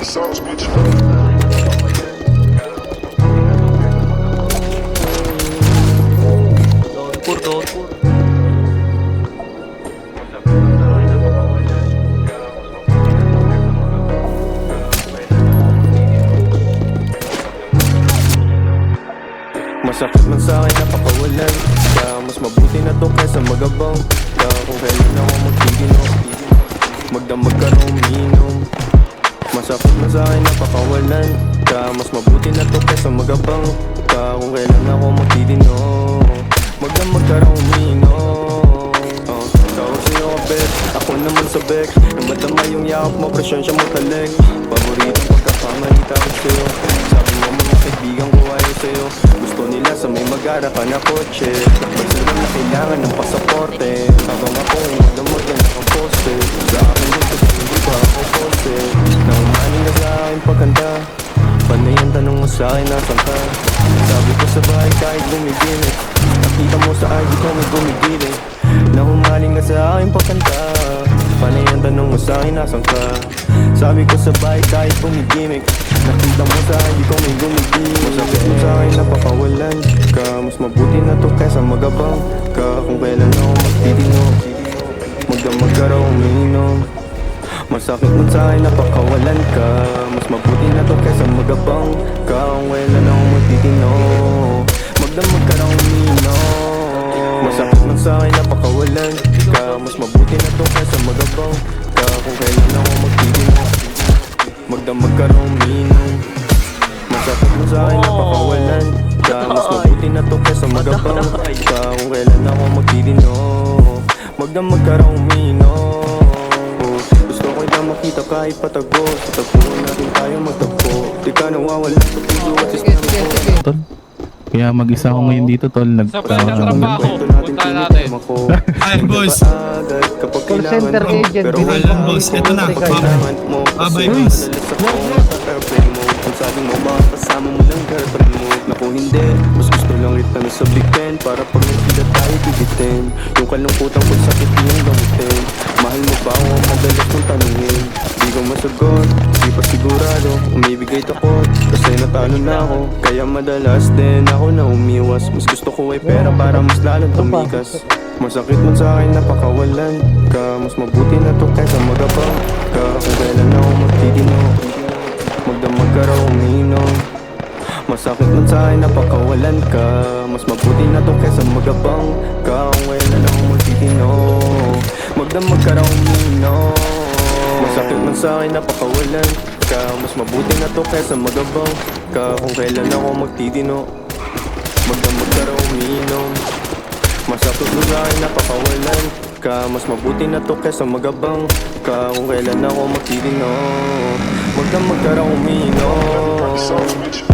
Sounds bitch. Downpour. Masakit man sa'kin napakawalan ka. Mas mabuti na to kaysa magabang ka. Kung kailan ako magtitino, magdamag ka rin umiinom. Masakit man sa'kin napakawalan ka. Mas mabuti na to kaysa magabang ka. Kung kailan ako magtitino, magdamag ka rin umiinom. Tawag sa'yo ka bet, ako naman sa bek. Nang madama yung yakap mo, presyon siya mo taleg. Paboritong pagkakamalita ko sa'yo. Sabi mo mga kaibigan ko ayaw sa'yo. Gusto nila sa may mag-ara ka na kotse. Pag sila na kailangan ng pasaporte. Habang ako ay magdamag yan ang poste. Sa akin dito sa hindi pa ako pose. Nang umaning na sa akin pagkanta. Panay ang tanong mo sa'kin nasan ka. Sabi ko sa bahay kahit bumigilit. Nakita mo sa ID ko may gumigilit. Nang umaling ka sa akin pagkanta. Panay ang tanong mo sa'kin nasan ka. Sabi ko sa bahay kahit bumigimik. Nakita mo sa ID ko may gumigilit. Masakit mo sa'kin napakawalan ka. Mas mabuti na to kaysa magabang ka. Kung kailan ako magtitino, magdamag ka raw umiinom. Masakit mo sa'kin napakawalan ka. Mas mabuti na to kaysa magabang ka. Kung kailan ako magtitino, magdamag ka raw umiinom. Masakit man sa'kin napakawalan ka. Mas mabuti na to kaysa magabang ka. Kung kailan ako magtitino, magdamag ka raw umiinom. Masakit mo sa'kin napakawalan ka. Mas mabuti na to kaysa magabang ka. Kung kailan ako magtitino, magdamag ka raw umiinom. Gusto ko na makita kahit patago. Sa tagpuan natin tayo magtagpo. Di ka nawawala sa puso at isang ko. Tol. Kaya mag-isa ako ngayon dito, tol. Sa pwede trabaho, punta natin. Ay, boss. Call center agent, Alam, boss. Ito na. Bye, boss. Ang sabi mo baka kasama mo lang girlfriend mo. Naku hindi, mas gusto lang kita na sabihin. Para pag nagkita tayo bibitin. Yung kalungkutan ko sakit yung gamutin. Mahal mo ba ako ang madalas mong tanungin? Di ko masagot, di pa sigurado. Umibigay takot, kasi natalo na ako. Kaya madalas din ako na umiwas. Mas gusto ko ay pera para mas lalong tumikas. Masakit man sa'kin napakawalan ka. Mas mabuti na to kaysa magabang ka. Kung kailan ako magtitino, magdamag ka raw umiinom. Masakit man sa'kin napakawalan ka. Mas mabuti na to kaysa magabang ka. Kung kailan ako magtitino, magdamag ka raw umiinom. Masakit man sa'kin napakawalan ka. Mas mabuti na to kaysa magabang ka. Kung kailan ako magtitino, magdamag ka raw umiinom. Masakit mo sa'kin napakawalan ka. Mas mabuti na to kaysa magabang ka. Kung kailan ako magtitino, magdamag ka raw umiinom. Sounds bitch.